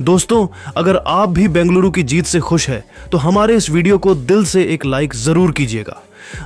दोस्तों, अगर आप भी बेंगलुरु की जीत से खुश है तो हमारे इस वीडियो को दिल से एक लाइक जरूर कीजिएगा।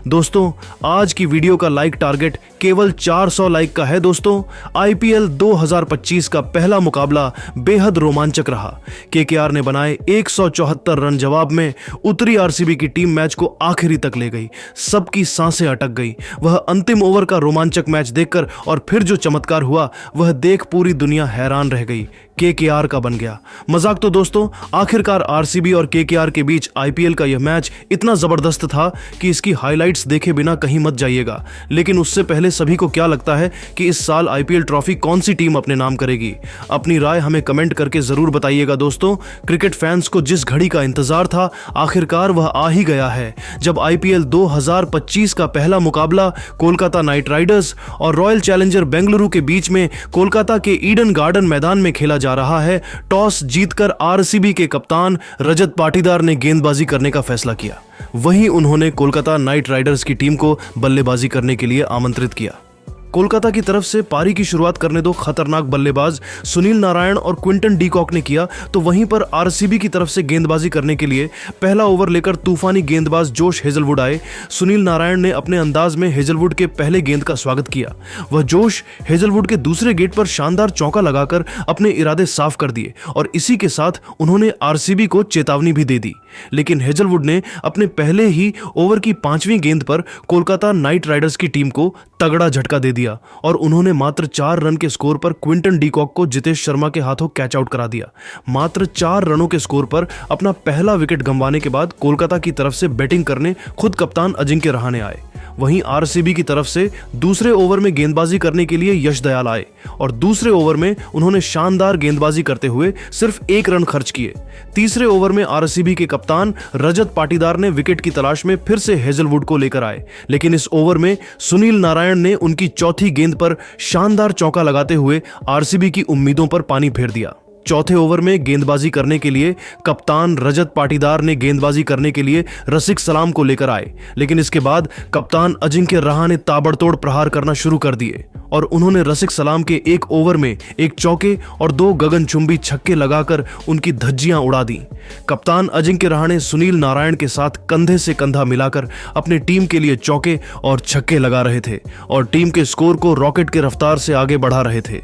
दोस्तों, आज की वीडियो का लाइक टारगेट केवल 400 लाइक का है। दोस्तों, आईपीएल 2025 का पहला मुकाबला बेहद रोमांचक रहा। केकेआर ने बनाए 174 रन जवाब में उतरी आरसीबी की टीम मैच को आखिरी तक ले गई। सबकी सांसें अटक गई। वह अंतिम ओवर का रोमांचक मैच देखकर और फिर जो चमत्कार हुआ वह देख पूरी दुनिया हैरान रह गई। केकेआर का बन गया। मजाक तो दोस्तों, आखिरकार आरसीबी और केकेआर के बीच आईपीएल का यह मैच इतना जबरदस्त था कि इसकी हाइलाइट्स देखे बिना कहीं मत जाइएगा। लेकिन उससे पहले सभी को क्या लगता है कि इस साल आईपीएल ट्रॉफी कौन सी टीम अपने नाम करेगी? अपनी राय हमें कमेंट करके जरूर बताइएगा। दोस्तों, क्रिकेट फैंस को जिस घड़ी का इंतजार था आखिरकार वह आ ही गया है, जब आईपीएल 2025 का पहला मुकाबला कोलकाता नाइट राइडर्स और रॉयल चैलेंजर बेंगलुरु के बीच में कोलकाता के ईडन गार्डन मैदान में खेला जा रहा है। टॉस जीतकर आरसीबी के कप्तान रजत पाटीदार ने गेंदबाजी करने का फैसला किया। वहीं उन्होंने कोलकाता नाइट राइडर्स की टीम को बल्लेबाजी करने के लिए आमंत्रित किया। कोलकाता की तरफ से पारी की शुरुआत करने दो खतरनाक बल्लेबाज सुनील नारायण और क्विंटन डी कॉक ने किया, तो वहीं पर आरसीबी की तरफ से गेंदबाजी करने के लिए पहला ओवर लेकर तूफानी गेंदबाज जोश हेजलवुड आए। सुनील नारायण ने अपने अंदाज में हेजलवुड के पहले गेंद का स्वागत किया। वह जोश हेजलवुड के दूसरे गेट पर शानदार चौका लगाकर अपने इरादे साफ कर दिए और इसी के साथ उन्होंने आरसीबी को चेतावनी भी दे दी। लेकिन हेजलवुड ने अपने पहले ही ओवर की 5वीं गेंद पर कोलकाता नाइट राइडर्स की टीम को तगड़ा झटका दे दिया और उन्होंने मात्र 4 रन के स्कोर पर क्विंटन डी कॉक को जितेश शर्मा के हाथों कैच आउट करा दिया। मात्र 4 रनों के स्कोर पर अपना पहला विकेट गंवाने के बाद कोलकाता की तरफ से बैटिंग करने खुद कप्तान अजिंक्य रहाणे आए। वहीं आरसीबी की तरफ से दूसरे ओवर में गेंदबाजी करने के लिए यश दयाल आए और दूसरे ओवर में उन्होंने शानदार गेंदबाजी करते हुए सिर्फ 1 रन खर्च किए। तीसरे ओवर में आरसीबी के कप्तान रजत पाटीदार ने विकेट की तलाश में फिर से हेजलवुड को लेकर आए, लेकिन इस ओवर में सुनील नारायण ने उनकी चौथी गेंद पर शानदार चौका लगाते हुए आरसीबी की उम्मीदों पर पानी फेर दिया। चौथे ओवर में गेंदबाजी करने के लिए कप्तान रजत पाटीदार ने गेंदबाजी करने के लिए रसिक सलाम को लेकर आए, लेकिन इसके बाद कप्तान अजिंक्य रहाणे ताबड़तोड़ प्रहार करना शुरू कर दिए और उन्होंने रसिक सलाम के 1 ओवर में 1 चौके और 2 गगनचुंबी छक्के लगाकर उनकी धज्जियां उड़ा दी। कप्तान अजिंक्य रहाणे सुनील नारायण के साथ कंधे से कंधा मिलाकर अपने टीम के लिए चौके और छक्के लगा रहे थे और टीम के स्कोर को रॉकेट के रफ्तार से आगे बढ़ा रहे थे।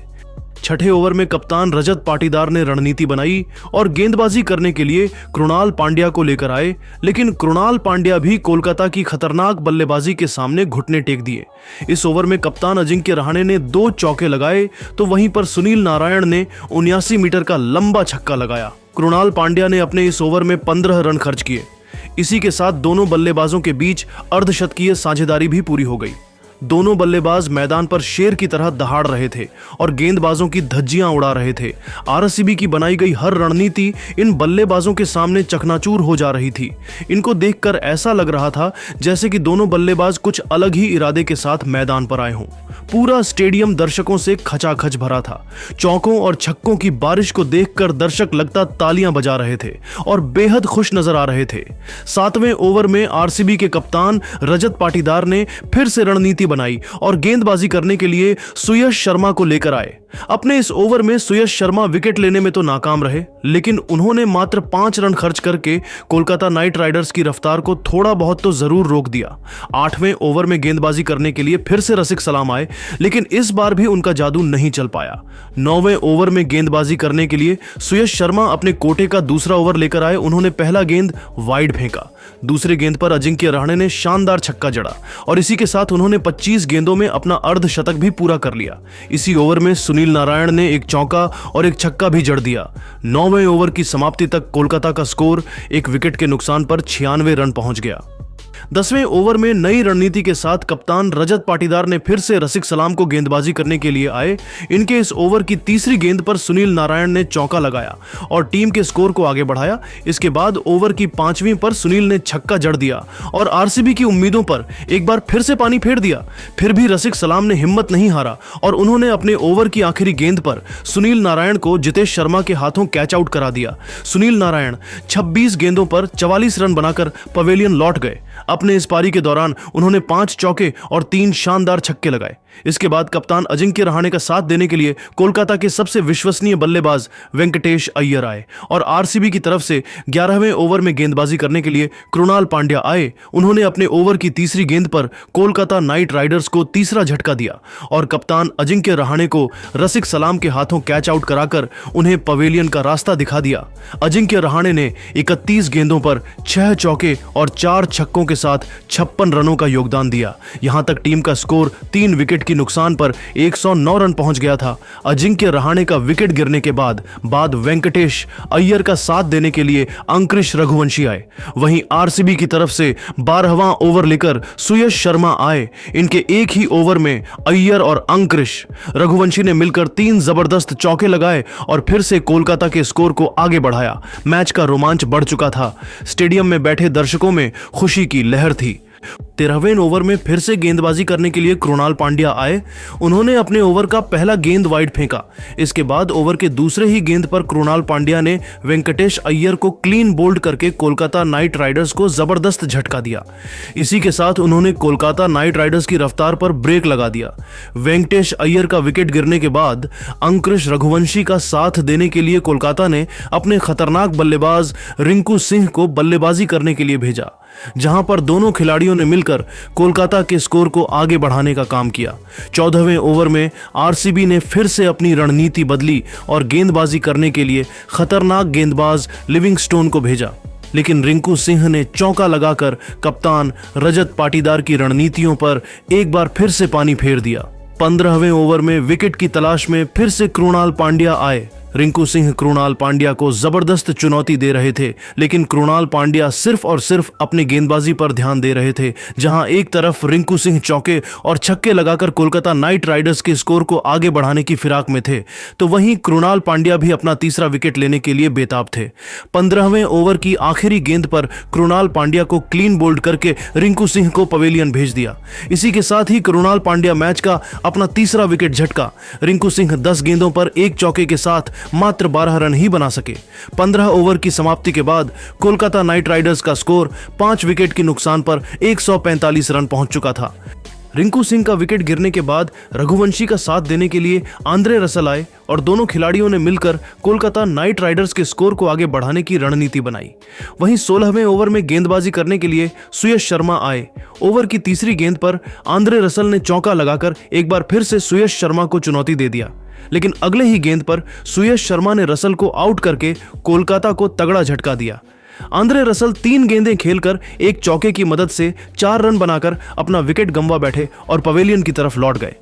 छठे ओवर में कप्तान रजत पाटीदार ने रणनीति बनाई और गेंदबाजी करने के लिए कृणाल पांड्या को लेकर आए, लेकिन कृणाल पांड्या भी कोलकाता की खतरनाक बल्लेबाजी के सामने घुटने टेक दिए। इस ओवर में कप्तान अजिंक्य रहाणे ने 2 चौके लगाए, तो वहीं पर सुनील नारायण ने 79 मीटर का लंबा छक्का लगाया। कृणाल पांड्या ने अपने इस ओवर में 15 रन खर्च किए। इसी के साथ दोनों बल्लेबाजों के बीच अर्धशतकीय साझेदारी भी पूरी हो गई। दोनों बल्लेबाज मैदान पर शेर की तरह दहाड़ रहे थे और गेंदबाजों की धज्जियां उड़ा रहे थे। आरसीबी की बनाई गई हर रणनीति इन बल्लेबाजों के सामने चकनाचूर हो जा रही थी। इनको देखकर ऐसा लग रहा था जैसे कि दोनों बल्लेबाज कुछ अलग ही इरादे के साथ मैदान पर आए हों। पूरा स्टेडियम दर्शकों से खचाखच भरा था। चौकों और छक्कों की बारिश को देखकर दर्शक लगता तालियां बजा रहे थे और बेहद खुश नजर आ रहे थे। 7वें ओवर में आरसीबी के कप्तान रजत पाटीदार ने फिर से रणनीति बनाई और गेंदबाजी करने के लिए सुयश शर्मा को लेकर आए। अपने इस ओवर में सुयश शर्मा विकेट लेने में तो नाकाम रहे, लेकिन उन्होंने मात्र 5 रन खर्च करके कोलकाता नाइट राइडर्स की रफ्तार को थोड़ा बहुत तो जरूर रोक दिया। 8वें ओवर में गेंदबाजी करने के लिए फिर से रसिक सलाम आए, लेकिन इस बार भी उनका जादू नहीं चल पाया। 9वें ओवर में गेंदबाजी करने के लिए सुयश शर्मा अपने कोटे का दूसरा ओवर लेकर आए। उन्होंने पहला गेंद वाइड फेंका। दूसरे गेंद पर अजिंक्य रहाणे ने शानदार छक्का जड़ा और इसी के साथ उन्होंने 25 गेंदों में अपना अर्धशतक भी पूरा कर लिया। इसी ओवर में सुनील नारायण ने 1 चौका और 1 छक्का भी जड़ दिया। 9वें ओवर की समाप्ति तक कोलकाता का स्कोर 1 विकेट के नुकसान पर 96 रन पहुंच गया। 10वें ओवर में नई रणनीति के साथ कप्तान रजत पाटीदार ने फिर से रसिक सलाम को गेंदबाजी करने के लिए आए। इनके इस ओवर की तीसरी गेंद पर सुनील नारायण ने चौका लगाया और टीम के स्कोर को आगे बढ़ाया। इसके बाद ओवर की 5वीं पर सुनील ने छक्का जड़ दिया और आरसीबी की उम्मीदों पर एक बार फिर से पानी फेर दिया। फिर भी रसिक सलाम ने हिम्मत नहीं हारा और उन्होंने अपने ओवर की आखिरी गेंद पर सुनील नारायण को जितेश शर्मा के हाथों कैच आउट करा दिया। सुनील नारायण 26 गेंदों पर 44 रन बनाकर पवेलियन लौट गए। अपने इस पारी के दौरान उन्होंने 5 चौके और 3 शानदार छक्के लगाए। इसके बाद कप्तान अजिंक्य रहाणे का साथ देने के लिए कोलकाता के सबसे विश्वसनीय बल्लेबाज वेंकटेश अय्यर आए और आरसीबी की तरफ से 11वें ओवर में गेंदबाजी करने के लिए कृणाल पांड्या आए। उन्होंने अपने ओवर की तीसरी गेंद पर कोलकाता नाइट राइडर्स को तीसरा झटका दिया और कप्तान अजिंक्य रहाणे को रसिक सलाम के हाथों कैच आउट कराकर उन्हें पवेलियन का रास्ता दिखा दिया। अजिंक्य रहाणे ने 31 गेंदों पर 6 चौके और 4 छक्कों के साथ 56 रनों का योगदान दिया। यहां तक टीम का स्कोर 3 विकेट की नुकसान पर 109 रन पहुंच गया था। अजिंक्य रहाणे का विकेट गिरने के बाद वेंकटेश अय्यर का साथ देने के लिए अंकुरिश रघुवंशी आए। वहीं आरसीबी की तरफ से 12वां ओवर लेकर सुयश शर्मा आए। इनके एक ही ओवर में अय्यर और अंकुरिश रघुवंशी ने मिलकर 3 जबरदस्त चौके लगाए और फिर से कोलकाता के स्कोर को आगे बढ़ाया। मैच का रोमांच बढ़ चुका था। स्टेडियम में बैठे दर्शकों में खुशी की लहर थी। 13वें ओवर में फिर से गेंदबाजी करने के लिए कृणाल पांड्या आए। उन्होंने अपने ओवर का पहला गेंद वाइड फेंका। इसके बाद ओवर के दूसरे ही गेंद पर कृणाल पांड्या ने वेंकटेश अय्यर को क्लीन बोल्ड करके कोलकाता नाइट राइडर्स को जबरदस्त झटका दिया। इसी के साथ उन्होंने कोलकाता नाइट राइडर्स की रफ्तार पर ब्रेक लगा दिया। वेंकटेश अय्यर का विकेट गिरने के बाद अंकुरिश रघुवंशी का साथ देने के लिए कोलकाता ने अपने खतरनाक बल्लेबाज रिंकू सिंह को बल्लेबाजी करने के लिए भेजा, जहां पर दोनों खिलाड़ियों ने मिलकर कोलकाता के स्कोर को आगे बढ़ाने का काम किया। 14वें ओवर में आरसीबी ने फिर से अपनी रणनीति बदली और गेंदबाजी करने के लिए खतरनाक गेंदबाज लिविंगस्टोन को भेजा, लेकिन रिंकू सिंह ने चौका लगाकर कप्तान रजत पाटीदार की रणनीतियों पर एक बार फिर से पानी फेर दिया। 15वें ओवर में विकेट की तलाश में फिर से कृणाल पांड्या आए। रिंकू सिंह कृणाल पांड्या को जबरदस्त चुनौती दे रहे थे, लेकिन कृणाल पांड्या सिर्फ और सिर्फ अपनी गेंदबाजी पर ध्यान दे रहे थे। जहां एक तरफ रिंकू सिंह चौके और छक्के लगाकर कोलकाता नाइट राइडर्स के स्कोर को आगे बढ़ाने की फिराक में थे, तो वहीं कृणाल पांड्या भी अपना तीसरा विकेट लेने के लिए बेताब थे। 15वें ओवर की आखिरी गेंद पर कृणाल पांड्या को क्लीन बोल्ड करके रिंकू सिंह को पवेलियन भेज दिया। इसी के साथ ही कृणाल पांड्या मैच का अपना तीसरा विकेट झटका। रिंकू सिंह 10 गेंदों पर एक चौके के साथ मात्र 12 रन ही बना सके। 15 ओवर की समाप्ति के बाद कोलकाता नाइट राइडर्स का स्कोर 5 विकेट के नुकसान पर 145 रन पहुंच चुका था। रिंकू सिंह का विकेट गिरने के बाद रघुवंशी का साथ देने के लिए आंद्रे रसल आए और दोनों खिलाड़ियों ने मिलकर कोलकाता नाइट राइडर्स के स्कोर को आगे बढ़ाने की रणनीति बनाई। वहीं 16वें ओवर में गेंदबाजी करने के लिए सुयश शर्मा आए। ओवर की तीसरी गेंद पर आंद्रे रसल ने चौका लगाकर एक बार फिर से सुयश शर्मा को चुनौती दे दिया, लेकिन अगले ही गेंद पर सुयश शर्मा ने रसल को आउट करके कोलकाता को तगड़ा झटका दिया। आंद्रे रसल 3 गेंदें खेलकर एक चौके की मदद से 4 रन बनाकर अपना विकेट गंवा बैठे और पवेलियन की तरफ लौट गए।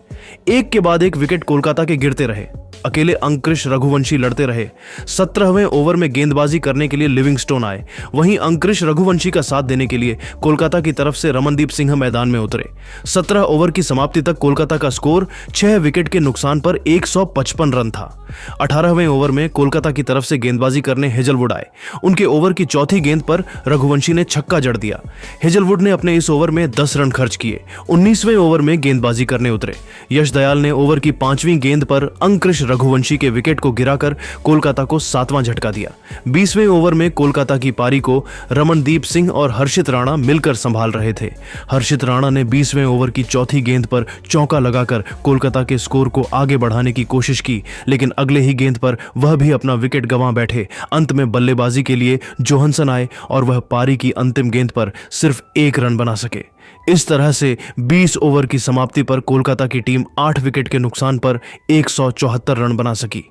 एक के बाद एक विकेट कोलकाता के गिरते रहे। अकेले अंकुरिश रघुवंशी लड़ते रहे। 17वें ओवर में गेंदबाजी करने के लिए लिविंगस्टोन आए। वहीं अंकुरिश रघुवंशी का साथ देने के लिए कोलकाता की तरफ से रमनदीप सिंह मैदान में उतरे। 17 ओवर की समाप्ति तक कोलकाता का स्कोर 6 विकेट के नुकसान पर 155 रन था। 18वें ओवर में कोलकाता की तरफ से गेंदबाजी करने हेजलवुड आए। उनके ओवर की चौथी गेंद पर रघुवंशी ने छक्का जड़ दिया। हेजलवुड ने अपने इस ओवर में 10 रन खर्च किए। 19वें ओवर में गेंदबाजी करने उतरे। यश दयाल ने ओवर की 5वीं गेंद पर अंकुरिश रघुवंशी के विकेट को गिराकर कोलकाता को 7वां झटका दिया। 20वें ओवर में कोलकाता की पारी को रमनदीप सिंह और हर्षित राणा मिलकर संभाल रहे थे। हर्षित राणा ने 20वें ओवर की चौथी गेंद पर चौका लगाकर कोलकाता के स्कोर को आगे बढ़ाने की कोशिश की, लेकिन अगले ही गेंद पर वह भी अपना विकेट गंवा बैठे। अंत में बल्लेबाजी के लिए जोहनसन आए और वह पारी की अंतिम गेंद पर सिर्फ 1 रन बना सके। इस तरह से 20 ओवर की समाप्ति पर कोलकाता की टीम 8 विकेट के नुकसान पर 174 रन बना सकी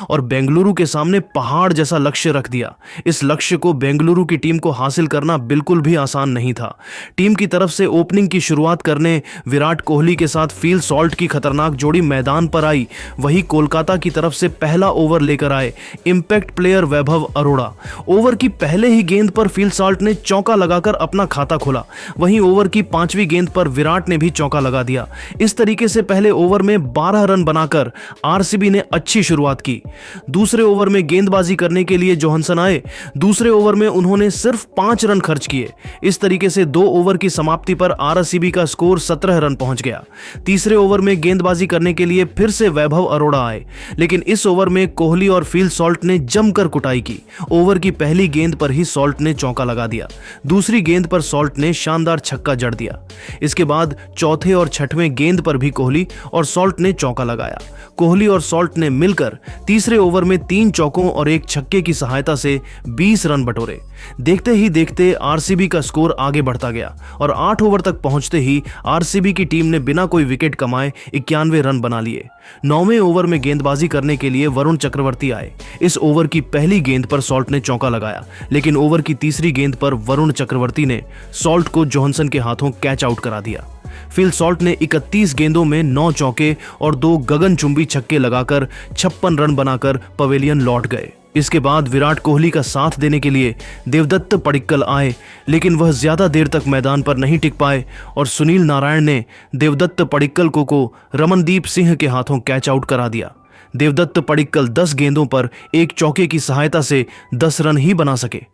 और बेंगलुरु के सामने पहाड़ जैसा लक्ष्य रख दिया। इस लक्ष्य को बेंगलुरु की टीम को हासिल करना बिल्कुल भी आसान नहीं था। टीम की तरफ से ओपनिंग की शुरुआत करने विराट कोहली के साथ फील सॉल्ट की खतरनाक जोड़ी मैदान पर आई। वहीं कोलकाता की तरफ से पहला ओवर लेकर आए इंपैक्ट प्लेयर वैभव अरोड़ा। ओवर की पहले ही गेंद पर फील सॉल्ट ने चौका लगाकर अपना खाता खोला। वहीं ओवर की 5वीं गेंद पर विराट ने भी चौका लगा दिया। इस तरीके से पहले ओवर में 12 रन बनाकर आरसीबी ने अच्छी शुरुआत की। दी। दूसरे ओवर में गेंदबाजी करने के लिए जोहानसन आए। दूसरे ओवर में उन्होंने सिर्फ 5 रन खर्च किए। इस तरीके से 2 ओवर की समाप्ति पर आरसीबी का स्कोर 17 रन पहुंच गया। तीसरे ओवर में गेंदबाजी करने के लिए फिर से वैभव अरोड़ा आए, लेकिन इस ओवर में कोहली और फील सॉल्ट ने जमकर कुटाई की। ओवर की पहली गेंद पर ही सॉल्ट ने चौका लगा दिया। दूसरी गेंद पर सॉल्ट ने शानदार छक्का जड़ दिया। इसके बाद चौथे और छठवें गेंद पर भी कोहली और सॉल्ट ने चौका लगाया। कोहली और सॉल्ट ने मिलकर तीसरे ओवर में 3 चौकों और 1 छक्के की सहायता से 20 रन बटोरे। देखते ही देखते आरसीबी का स्कोर आगे बढ़ता गया और 8 ओवर तक पहुंचते ही आरसीबी की टीम ने बिना कोई विकेट कमाए 91 रन बना लिए। 9वें ओवर में गेंदबाजी करने के लिए वरुण चक्रवर्ती आए। इस ओवर की पहली गेंद पर सॉल्ट ने चौका लगाया, लेकिन ओवर की तीसरी गेंद पर वरुण चक्रवर्ती ने सॉल्ट को जोहानसन के हाथों कैच आउट करा दिया। फिल सॉल्ट ने 31 गेंदों में 9 चौके और 2 गगनचुंबी छक्के लगाकर 56 रन बनाकर पवेलियन लौट गए। इसके बाद विराट कोहली का साथ देने के लिए देवदत्त पडिक्कल आए, लेकिन वह ज्यादा देर तक मैदान पर नहीं टिक पाए और सुनील नारायण ने देवदत्त पडिक्कल को रमनदीप सिंह के हाथों कैच आउट करा दिया। देवदत्त पडिक्कल 10 गेंदों पर 1 चौके की सहायता से 10 रन ही बना सके।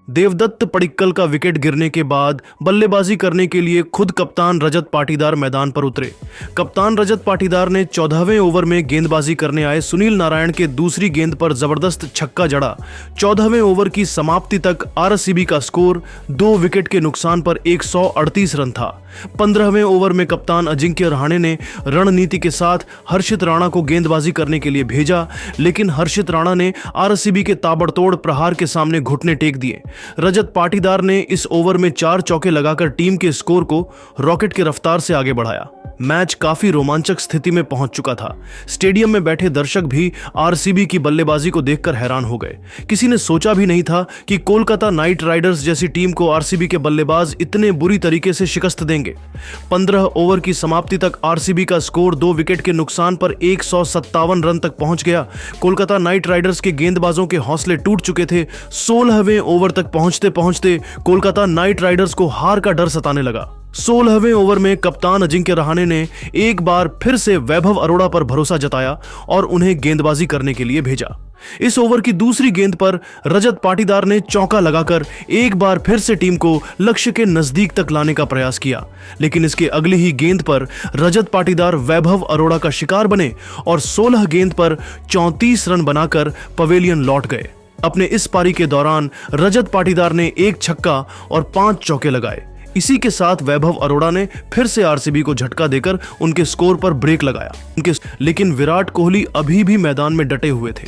देवदत्त पडिक्कल का विकेट गिरने के बाद बल्लेबाजी करने के लिए खुद कप्तान रजत पाटीदार मैदान पर उतरे। कप्तान रजत पाटीदार ने 14वें ओवर में गेंदबाजी करने आए सुनील नारायण के दूसरी गेंद पर जबरदस्त छक्का जड़ा। 14वें ओवर की समाप्ति तक आरसीबी का स्कोर 2 विकेट के नुकसान पर 138 रन था। 15वें ओवर में कप्तान अजिंक्य रहाणे ने रणनीति के साथ हर्षित राणा को गेंदबाजी करने के लिए भेजा, लेकिन हर्षित राणा ने आरसीबी के ताबड़तोड़ प्रहार के सामने घुटने टेक दिए। रजत पाटीदार ने इस ओवर में 4 चौके लगाकर टीम के स्कोर को रॉकेट की रफ्तार से आगे बढ़ाया। मैच काफी रोमांचक स्थिति में पहुंच चुका था। स्टेडियम में बैठे दर्शक भी आरसीबी की बल्लेबाजी को देखकर हैरान हो गए। किसी ने सोचा भी नहीं था कि कोलकाता नाइट राइडर्स जैसी टीम को आरसीबी के बल्लेबाज इतने बुरी तरीके से शिकस्त देंगे। 15 ओवर की समाप्ति तक आरसीबी का स्कोर 2 विकेट के नुकसान पर 157 रन तक पहुंच गया। कोलकाता नाइट राइडर्स के गेंदबाजों के हौसले टूट चुके थे। 16वें ओवर तक पहुंचते पहुंचते कोलकाता नाइट राइडर्स को हार का डर सताने लगा। 16वें ओवर में कप्तान अजिंक्य रहाणे ने एक बार फिर से वैभव अरोड़ा पर भरोसा जताया और उन्हें गेंदबाजी करने के लिए भेजा। इस ओवर की दूसरी गेंद पर रजत पाटीदार ने चौका लगाकर एक बार फिर से टीम को लक्ष्य के नजदीक तक लाने का प्रयास किया, लेकिन इसके अगली ही गेंद पर रजत पाटीदार वैभव अरोड़ा का शिकार बने और 16 गेंद पर 34 रन बनाकर पवेलियन लौट गए। अपने इस पारी के दौरान रजत पाटीदार ने 1 छक्का और 5 चौके लगाए। इसी के साथ वैभव अरोड़ा ने फिर से आरसीबी को झटका देकर उनके स्कोर पर ब्रेक लगाया। लेकिन विराट कोहली अभी भी मैदान में डटे हुए थे।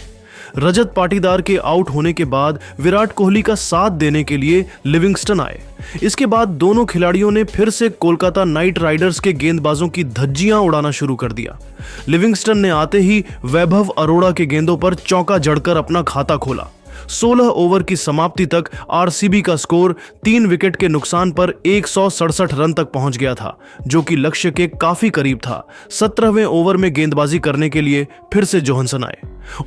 रजत पाटीदार के आउट होने के बाद विराट कोहली का साथ देने के लिए लिविंगस्टन आए। इसके बाद दोनों खिलाड़ियों ने फिर से कोलकाता नाइट राइडर्स के गेंदबाजों की धज्जियां उड़ाना शुरू कर दिया। लिविंगस्टन ने आते ही वैभव अरोड़ा के गेंदों पर चौका जड़कर अपना खाता खोला। 16 ओवर की समाप्ति तक आरसीबी का स्कोर 3 विकेट के नुकसान पर 167 रन तक पहुंच गया था, जो कि लक्ष्य के काफी करीब था। 17वें ओवर में गेंदबाजी करने के लिए फिर से जोहानसन आए।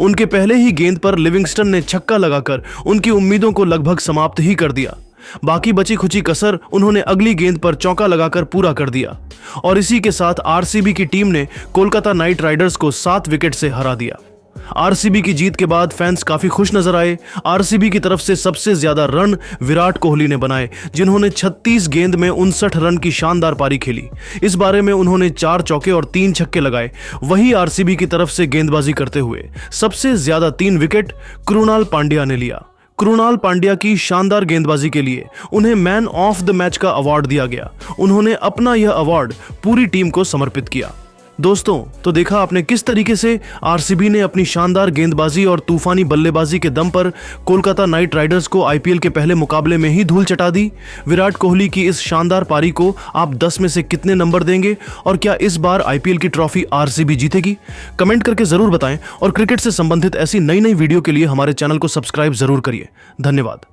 उनके पहले ही गेंद पर लिविंगस्टन ने छक्का लगाकर उनकी उम्मीदों को लगभग समाप्त ही कर दिया। बाकी बची खुची कसर उन्होंने अगली गेंद पर चौका लगाकर पूरा कर दिया और इसी के साथ आरसीबी की टीम ने कोलकाता नाइट राइडर्स को 7 विकेट से हरा दिया। आरसीबी की जीत के बाद फैंस काफी खुश नजर आए। आरसीबी की तरफ से सबसे ज्यादा रन विराट कोहली ने बनाए, जिन्होंने 36 गेंद में 59 रन की शानदार पारी खेली। इस बारे में उन्होंने 4 चौके और 3 छक्के लगाए। वहीं आरसीबी की तरफ से गेंदबाजी करते हुए सबसे ज्यादा 3 विकेट कृणाल पांड्या ने लिया। कृणाल पांड्या की शानदार गेंदबाजी के लिए उन्हें मैन ऑफ द मैच का अवार्ड दिया गया। उन्होंने अपना यह अवार्ड पूरी टीम को समर्पित किया। दोस्तों, तो देखा आपने किस तरीके से आरसीबी ने अपनी शानदार गेंदबाजी और तूफानी बल्लेबाजी के दम पर कोलकाता नाइट राइडर्स को आईपीएल के पहले मुकाबले में ही धूल चटा दी। विराट कोहली की इस शानदार पारी को आप 10 में से कितने नंबर देंगे और क्या इस बार आईपीएल की ट्रॉफी आरसीबी जीतेगी? कमेंट करके जरूर बताएं और क्रिकेट से संबंधित ऐसी नई नई वीडियो के लिए हमारे चैनल को सब्सक्राइब जरूर करिए। धन्यवाद।